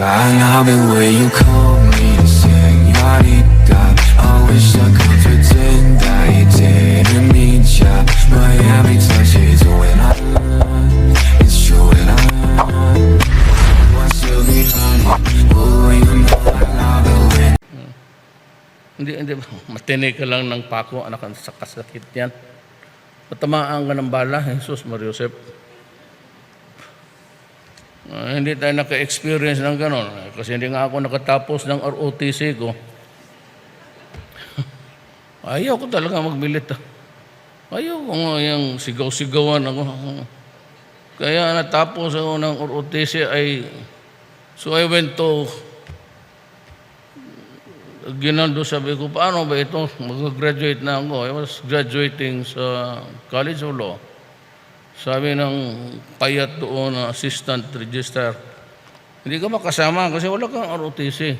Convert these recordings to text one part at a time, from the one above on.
I love it when you call me señorita. I wish I could pretend I didn't need ya, but every touch is when it's true and want you behind me. Oh, you know I love it when Hindi, matinig ka lang ng pako, anak, sa kasakit yan. Patamaan ka ng bala, Jesus Mariosep. Hindi tayo naka-experience ng gano'n. Kasi hindi nga ako nakatapos ng ROTC ko. Ayaw ko talaga magmilit. Ayaw ko nga yung sigaw-sigawan ako. Kaya natapos ako ng ROTC ay... So I went to... Ginando, sabi ko, paano ba ito? Mag-graduate na ako. I was graduating sa College of Law. Sabi ng payat doon na assistant register, hindi ka makasama kasi wala kang ROTC.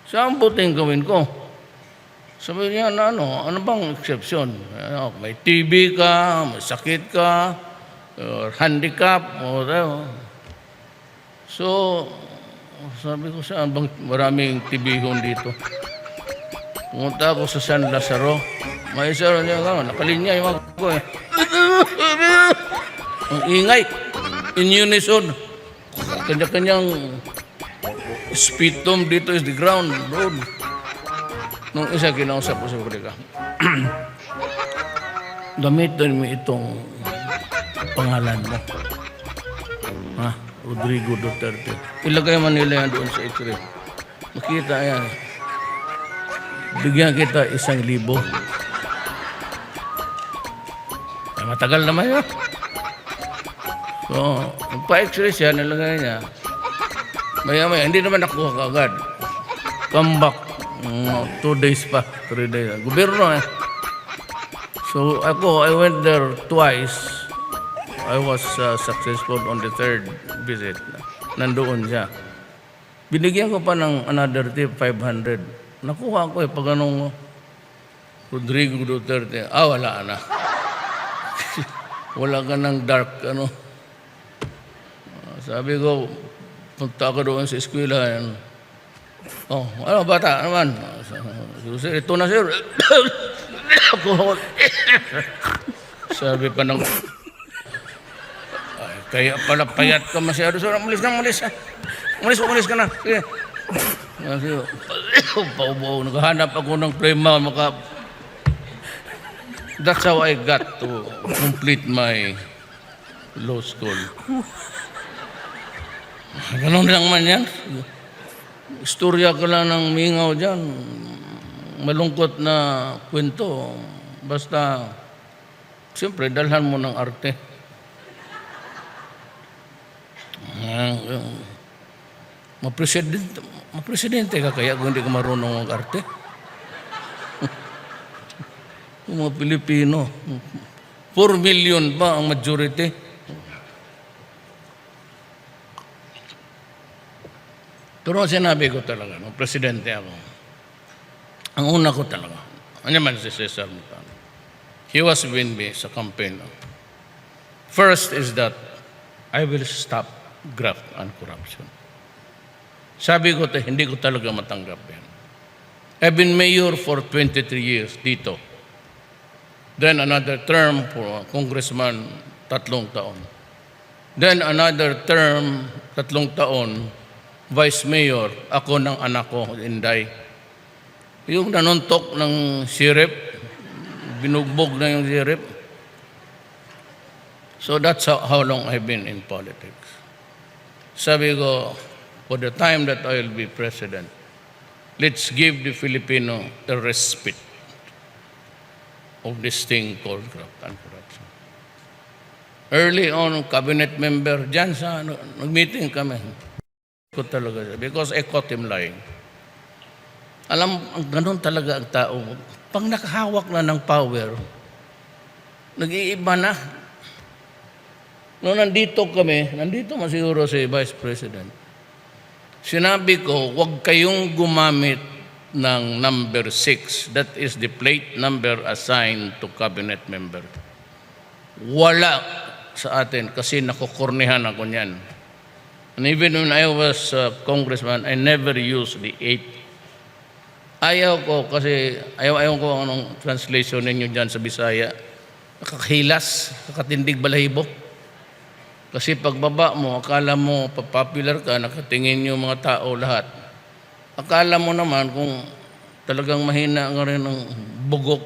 Saan buting gawin ko? Sabi niya, ano bang exception? May TB ka, may sakit ka, or handicap, o so, sabi ko, saan bang maraming tibihon dito? Pumunta ako sa San Lazaro. May isa rin niya, nakalinya yung mga ko eh. Ang ingay, in unison. Kanya-kanyang spitum dito is the ground, road. Nung isa kinausap ko sa Afrika, gamitin mo itong pangalan mo. Ha? Rodrigo Duterte. Ilagay man nila yan doon sa x-ray. Makita yan. Bigyan kita 1,000. Ay, matagal naman yun. So, pa-x-ray siya, nilagay niya. Maya-maya, hindi naman nakuha kaagad. Come back. 2 days pa, 3 days. Gobyerno eh. So, I went there twice. I was successful on the 3rd visit. Nandoon siya. Binigyan ko pa ng another tip, 500. Nakuha ko pag anong Rodrigo Duterte. Wala na. Wala ka ng dark, Sabi ko, punta ako doon sa eskwela. Bata naman. Sir, ito na, sir. Sabi pa ng... Kaya pala payat ka masyado. So, umalis ka. Umalis ka na. Sige. Paubaw. Naghahanap ako ng prema. That's how I got to complete my law school. Ganun lang man yan. Istorya ka lang ng mingaw dyan. Malungkot na kwento. Basta, siyempre, dalhan mo ng arte. Mapresidente ka kaya kung hindi ka marunong mag-arte? Mga Pilipino, 4 million ba ang majority? Pero sinabi ko talaga, nung presidente ako, ang una ko talaga, ano man si Cesar Montano, he was with me sa campaign. First is that I will stop graft and corruption. Sabi ko, hindi ko talaga matanggap yan. I've been mayor for 23 years dito. Then another term for congressman, 3 taon. Then another term, 3 taon, vice mayor, ako ng anak ko, Inday. Yung nanuntok ng sirip, binugbog na yung sirip. So that's how long I've been in politics. Sabi ko, for the time that I will be president, let's give the Filipino the respite of this thing called graft and corruption. Early on, cabinet member, dyan sa, nag-meeting kami. Ko talaga siya, because I caught him lying. Alam, ganun talaga ang tao. Pag nakahawak na ng power, nag-iiba na. Noong nandito masiguro si Vice President, sinabi ko, huwag kayong gumamit ng number 6. That is the plate number assigned to cabinet member. Wala sa atin kasi nakukurnihan ako niyan. And even when I was a congressman, I never used the 8. Ayaw ko kasi, ayaw ko anong translation ninyo dyan sa Bisaya. Nakakahilas, nakatindig balahibo. Kasi pagbaba mo, akala mo popular ka, nakatingin yung mga tao lahat. Akala mo naman kung talagang mahina nga rin ng bugok,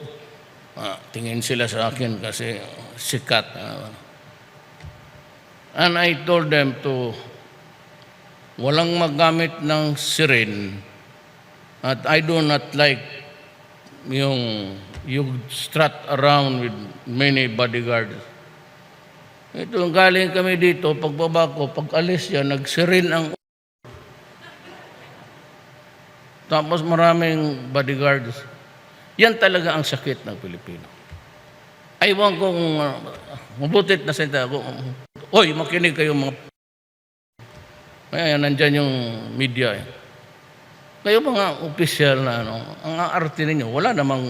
tingin sila sa akin kasi sikat. And I told them to walang magamit ng siren at I do not like yung you strut around with many bodyguards. Ito, galing kami dito, pagbaba ko, pag alis yan, nagsirin ang tapos maraming bodyguards. Yan talaga ang sakit ng Pilipino. Aywan kong mabutit na salita ko. Oy, makinig kayo mga... Ayan, nandyan yung media. Kayo mga opisyal na ang arte ninyo, wala namang...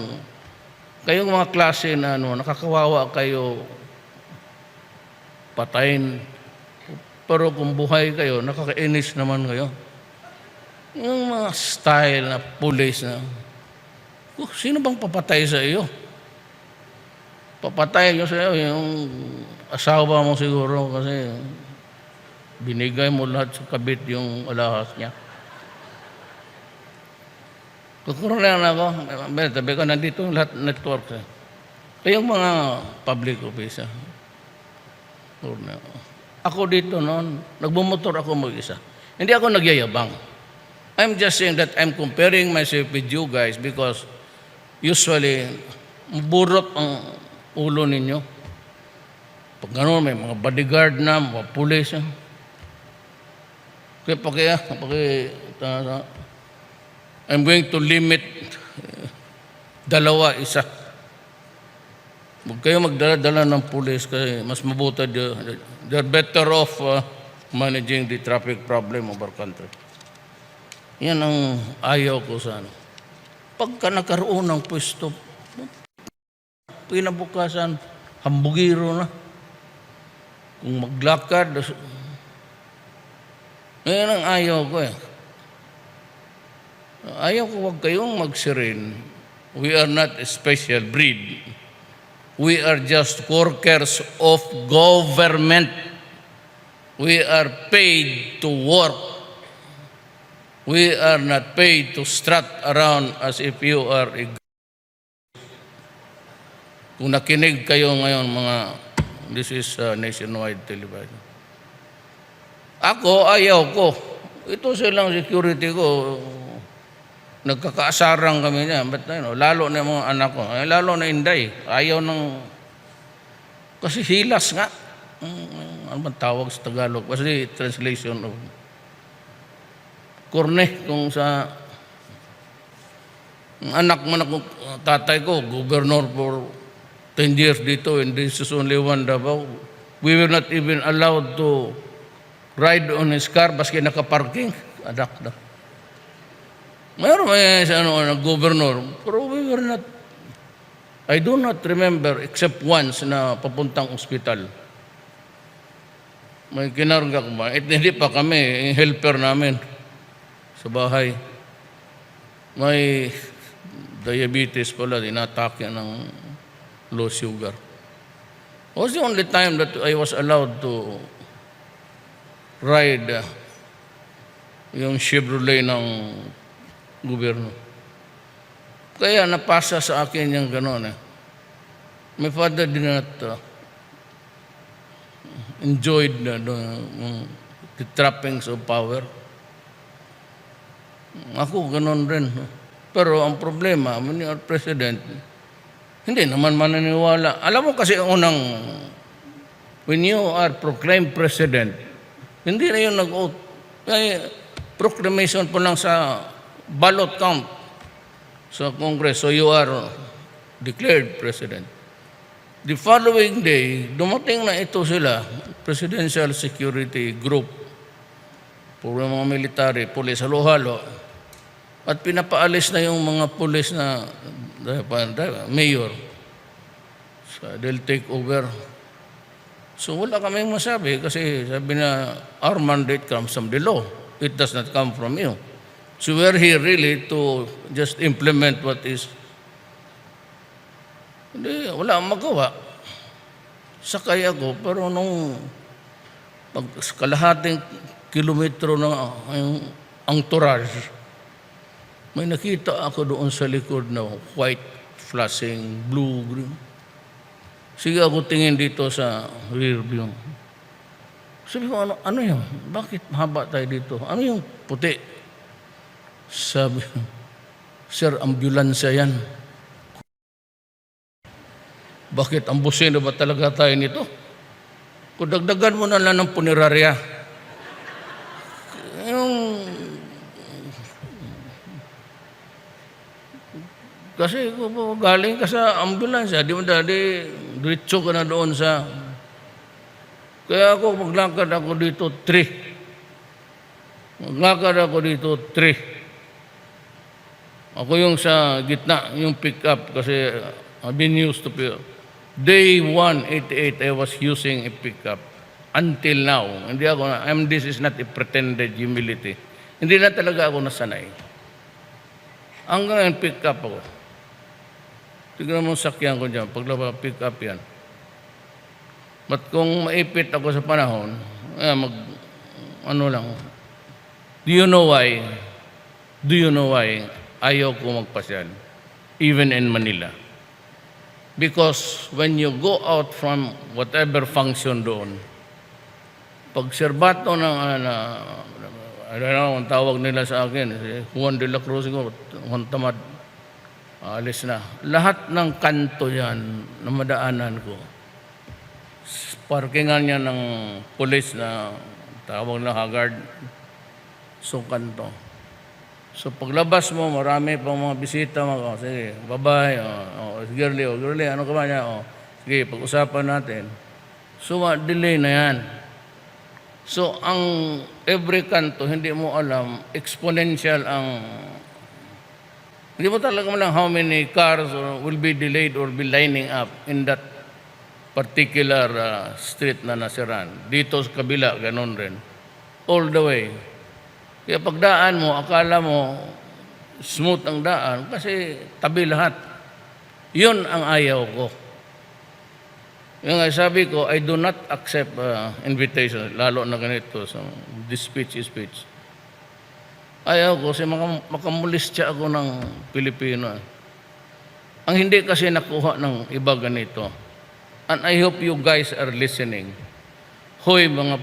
Kayong mga klase na nakakawawa kayo, patayin. Pero kung buhay kayo, nakakainis naman kayo. Yung mga style na police na, sino bang papatay sa iyo? Papatay nyo sa iyo yung asawa mo siguro kasi binigay mo lahat sa kabit yung alahas niya. Kukuroon lang ako, sabi ko, nandito lahat network. Kayong mga public officer. Ako dito noon, nagbumotor ako mag-isa. Hindi ako nagyayabang. I'm just saying that I'm comparing myself with you guys because usually, burot ang ulo ninyo. Pag gano'n, may mga bodyguard na, mga pulis. Kaya I'm going to limit dalawa, isa. Huwag kayo magdala-dala ng pulis kasi mas mabuti. They're better off managing the traffic problem of our country. Yan ang ayaw ko sa ano. Pagka nagkaroon ng pwesto, pinabukasan, hambugiro na. Kung maglakad, yan ang ayaw ko eh. Ayaw ko huwag kayong magsirin. We are not a special breed. We are just workers of government. We are paid to work. We are not paid to strut around as if you are a... Kung nakinig kayo ngayon, this is nationwide television. Ako, ayaw ko. Ito silang security ko. Nagkakaasarang kami niya. But, lalo na yung mga anak ko. Lalo na Inday. Ayaw ng... Kasi hilas nga. Ano bang tawag sa Tagalog? Kasi translation of... Korne, kung sa anak mo na tatay ko, governor for 10 years dito, and this is only one Davao. We were not even allowed to ride on his car, baski nakaparking. Adak na. Mayroon may governor, pero we were not, I do not remember except once na papuntang ospital. May kinarga ko ba? Hindi pa kami, helper namin. Sa bahay, may diabetes pala, inatake ng low sugar. It was the only time that I was allowed to ride yung Chevrolet ng gobyerno. Kaya napasa sa akin yung gano'n eh. My father did not enjoyed the trappings of power. Ako, ganon rin. Pero ang problema, yung president, hindi naman maniniwala. Alam mo kasi unang, when you are proclaimed president, hindi na yun nag-oath. Proclamation po lang sa ballot count sa Congress. So you are declared president. The following day, dumating na ito sila, Presidential Security Group, puro mga military, pulis, halo-halo. At pinapaalis na yung mga pulis na mayor. So they'll take over. So wala kaming masabi kasi sabi na our mandate comes from the law. It does not come from you. So we're here really to just implement what is. Hindi, wala akong magawa. Sakay ako, pero nung kalahating kilometro ng entourage, may nakita ako doon sa likod na white flashing, blue, green. Sige ako tingin dito sa rear view. Sabi ko, ano yun? Bakit mahaba tayo dito? Ano yung puti? Sabi, sir, ambulansya yan. Bakit ambusin na ba talaga tayo nito? Kung dagdagan mo na lang ng punerarya. Kasi kung galing ka sa ambulansya, di mo dali, diretso ka na doon sa. Kaya ako, maglakad ako dito 3. Maglakad ako dito 3. Ako yung sa gitna, yung pick up kasi I've been used to pick up. Day 188, I was using a pickup. Until now, hindi ako this is not a pretended humility. Hindi na talaga ako nasanay. Hanggang pick up ako. Tignan mo sakyan ko dyan, paglaba pick up yan. But kung maipit ako sa panahon, do you know why? Do you know why ayaw ko magpasyal? Even in Manila. Because when you go out from whatever function doon, pag serbato ng, I don't know, ang tawag nila sa akin, si Juan de la Cruz, Juan Tamad, alis na. Lahat ng kanto yan na madaanan ko, parkingan niya ng pulis na tawag na Haggard, so kanto. So paglabas mo, marami pang mga bisita, sige, bye-bye, girly, ano ka ba niya, sige, pag-usapan natin. So, delay na yan. So, ang every kanto, hindi mo alam, exponential hindi mo talaga malang how many cars will be delayed or be lining up in that particular street na nasiran. Dito sa kabila, ganun rin. All the way. Kaya pagdaan mo, akala mo smooth ang daan kasi tabi lahat. Yun ang ayaw ko. Yung sabi ko, I do not accept invitation, lalo na ganito, so, this speech is speech. Ayaw ko kasi makamulistya ako ng Pilipino. Ang hindi kasi nakuha ng iba ganito. And I hope you guys are listening. Hoy mga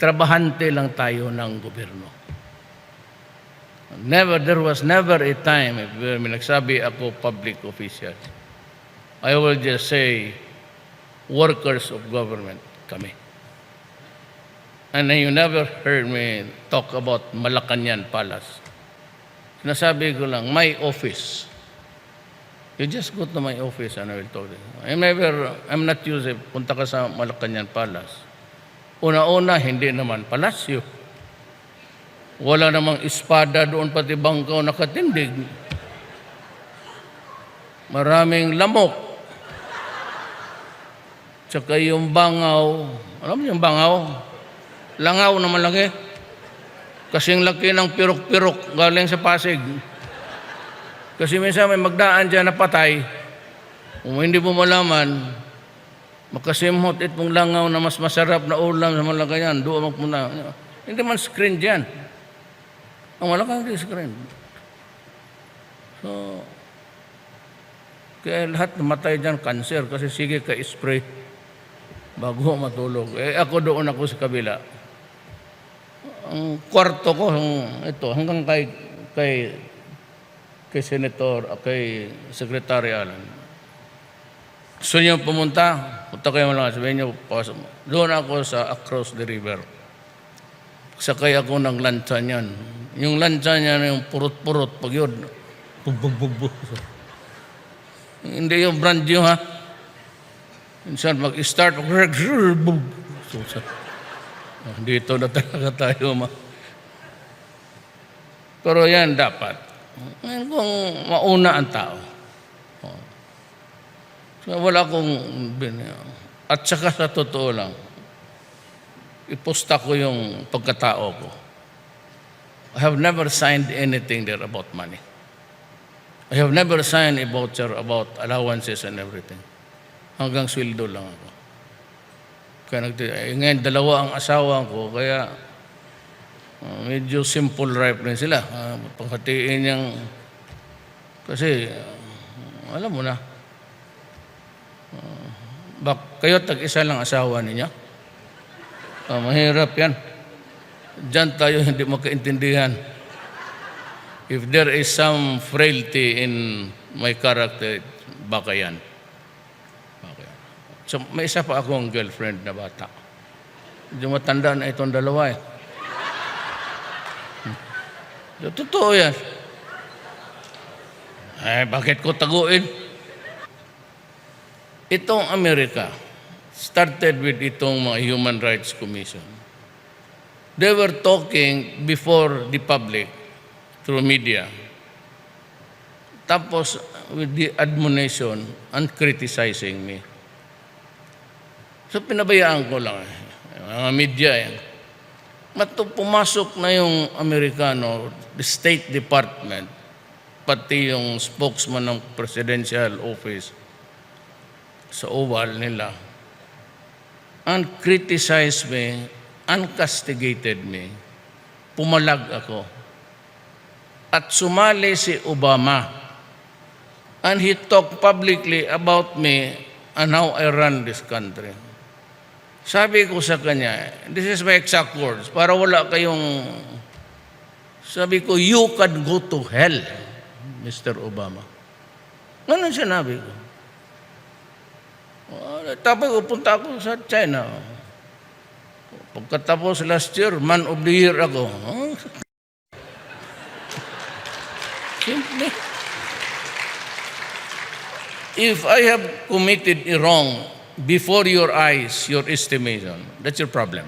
trabahante lang tayo ng gobyerno. There was never a time where nagsabi ako public official. I will just say, workers of government kami. And you never heard me talk about Malacanang Palace. Sinasabi ko lang, my office. You just go to my office and I will talk to you. I'm not used, punta ka sa Malacanang Palace. Una-una, hindi naman palasyo. Wala namang espada doon, pati bangkaw nakatindig. Maraming lamok. Tsaka yung bangaw, alam mo yung bangaw? Langaw naman lagi. Kasing laki ng pirok-pirok galing sa Pasig. Kasi minsan may magdaan dyan na patay. Kung hindi mo malaman, makasimhot itong langaw na mas masarap na ulam sa Malacanang, doon magpunta. Hindi man screen dyan. Ang Malacanang di screen. So, kaya lahat namatay dyan, cancer, kasi sige ka spray bago matulog. Ako doon ako sa kabila. Ang kwarto ko, ito, hanggang kay Senator, kay Secretary Alan. Gusto niyo pumunta, punta kayo lang, sabihin niyo, doon ako sa across the river. Sakay ako ng lancha niyan. Yung lancha niyan, yung purot-purot, pag yun, bug. Hindi yung brand new, ha? Minsan, mag-start, bug. Dito na talaga tayo, Pero yan, dapat. Kung mauna ang tao. Wala akong... At saka sa totoo lang, iposta ko yung pagkatao ko. I have never signed anything there about money. I have never signed a voucher about allowances and everything. Hanggang sweldo lang ako. Kaya ngayon, dalawa ang asawa ko, kaya medyo simple life rin sila. Panghatiin niyang, kasi alam mo na, kayo tag-isa lang asawa niya. Mahirap yan. Diyan tayo hindi makaintindihan. If there is some frailty in my character, baka yan. So, may isa pa akong girlfriend na bata. Medyo matanda na itong dalawa eh. Totoo yan. Bakit ko taguin? Itong Amerika, started with itong mga Human Rights Commission. They were talking before the public through media. Tapos, with the admonition and criticizing me. So, pinabayaan ko lang. Mga media yan. Pumasok na yung Amerikano, the State Department, pati yung spokesman ng Presidential Office sa Oval nila, and criticized me, uncastigated me, pumalag ako. At sumali si Obama, and he talked publicly about me and how I run this country. Sabi ko sa kanya, this is my exact words, para wala kayong, sabi ko, you can go to hell, Mr. Obama. Ganun sinabi ko. Tapos punta ako sa China. Pagkatapos last year, man of the year ako. Simple. If I have committed a wrong before your eyes, your estimation, that's your problem.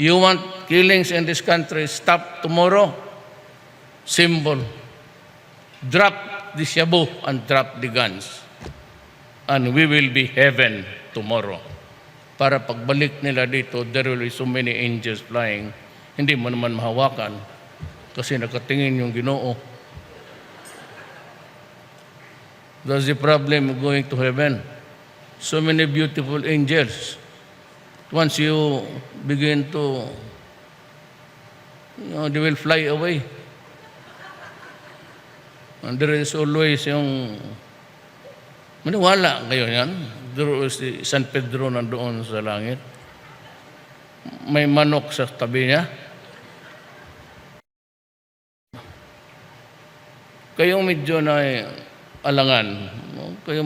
You want killings in this country, stop tomorrow. Simple. Drop the shabu and drop the guns. And we will be heaven tomorrow. Para pagbalik nila dito, there will be so many angels flying. Hindi mo naman mahawakan kasi nakatingin yung Ginoo. That's the problem of going to heaven. So many beautiful angels. Once you begin to, they will fly away. And there is always yung, maniwala kayo yan. There is si San Pedro nandoon sa langit. May manok sa tabi niya. Kayong medyo na alangan, kayo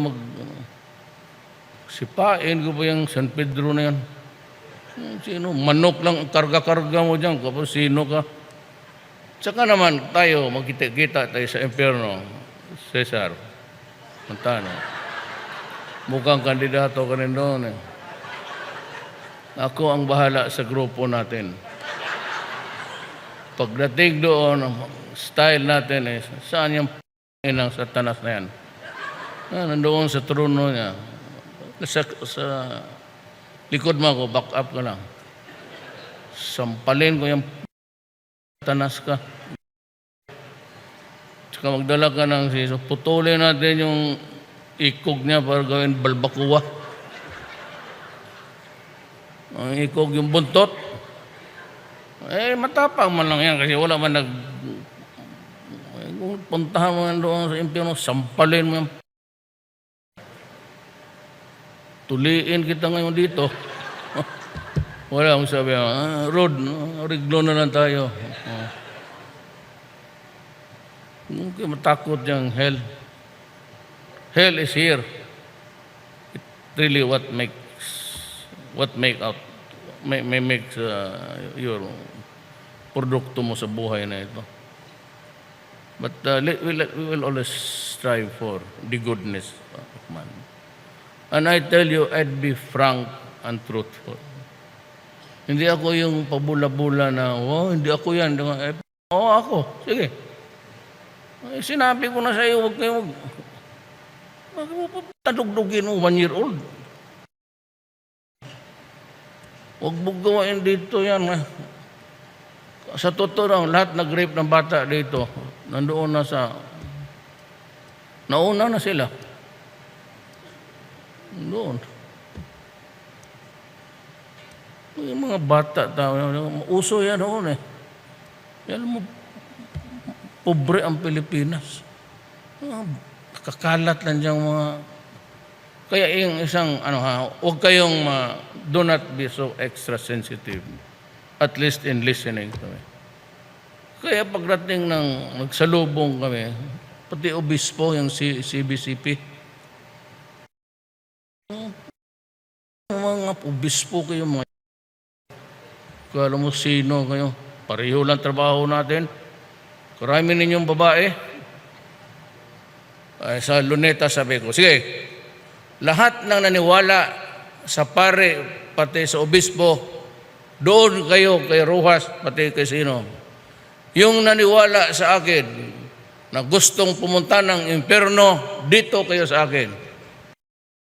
sipain ko ba yung San Pedro na yan? Sino? Manok lang, karga-karga mo dyan, kapag sino ka? Tsaka naman tayo, magkita-kita tayo sa impyerno, Cesar, Montano. Mukhang kandidato ka rin doon eh. Ako ang bahala sa grupo natin. Pagdating doon, style natin eh, saan yung ng Satanas na yan? Nandoon sa trono niya. Sa likod mo ako, back up ka lang. Sampalin ko yung Satanas ka. Tsaka magdala ka ng siso. Putulin natin yung ikog niya para gawin balbakuwa. Ang ikog yung buntot. Matapang man lang yan kasi wala man kung puntahan mo yan doon sa impyerno, sampalin mo yan. Tuliin kita ngayon dito. Wala akong sabi, Rod, riglo na lang tayo. Hindi matakot yung hell. Hell is here. It really what makes your produkto mo sa buhay na ito. But we will always strive for the goodness of man. And I tell you, I'd be frank and truthful. Hindi ako yung pabula-bula na, hindi ako yan. Ako. Sige. Eh, sinabi ko na sa iyo, huwag kayo tadugdugin mo 1 year old. Huwag mo gawain dito yan. Sa totoo lang, lahat nag-rape ng bata dito, nandoon na nauna na sila. Doon. Yung mga bata, uso yan noon eh. Yan mo, pobre ang Pilipinas. Kakalat lang dyan mga... Kaya yung isang, huwag kayong, do not be so extra sensitive. At least in listening to me. Kaya pagdating ng nagsalubong kami, pati obispo, yung CBCP, mga obispo kayo, mga kala mo sino kayo, pareho lang trabaho natin, karami ninyong babae. Ay, sa Luneta sabi ko, sige, lahat ng naniwala sa pare, pati sa obispo, doon kayo kay Rojas, pati kay sino. Yung naniwala sa akin na gustong pumunta ng impyerno, dito kayo sa akin.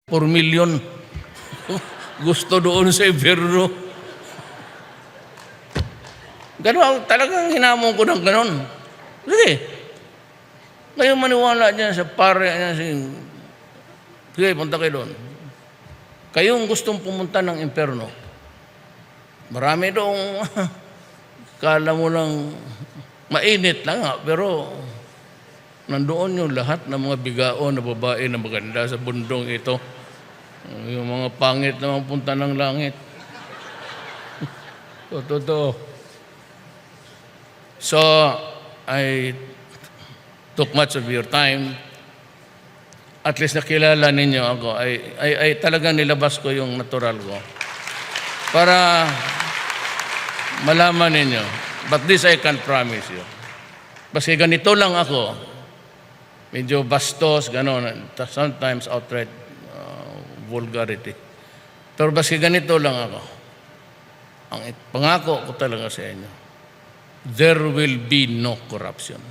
4 million gusto doon sa impyerno. Ganon, talagang hinamon ko ng ganon. Sige, kayo maniwala dyan sa pare, sige, punta kayo doon. Kayong gustong pumunta ng impyerno, marami doong, kala mo lang, mainit lang pero nandoon yung lahat ng mga bigaon na babae na maganda sa bundong ito. Yung mga pangit na punta ng langit. Totoo. So, I took much of your time. At least nakilala ninyo ako. Ay talagang nilabas ko yung natural ko. Para malaman ninyo. But this I can promise you. Kasi ganito lang ako. Medyo bastos, gano'n. Sometimes outright vulgarity. Pero baski ganito lang ako. Ang pangako ko talaga sa inyo, there will be no corruption.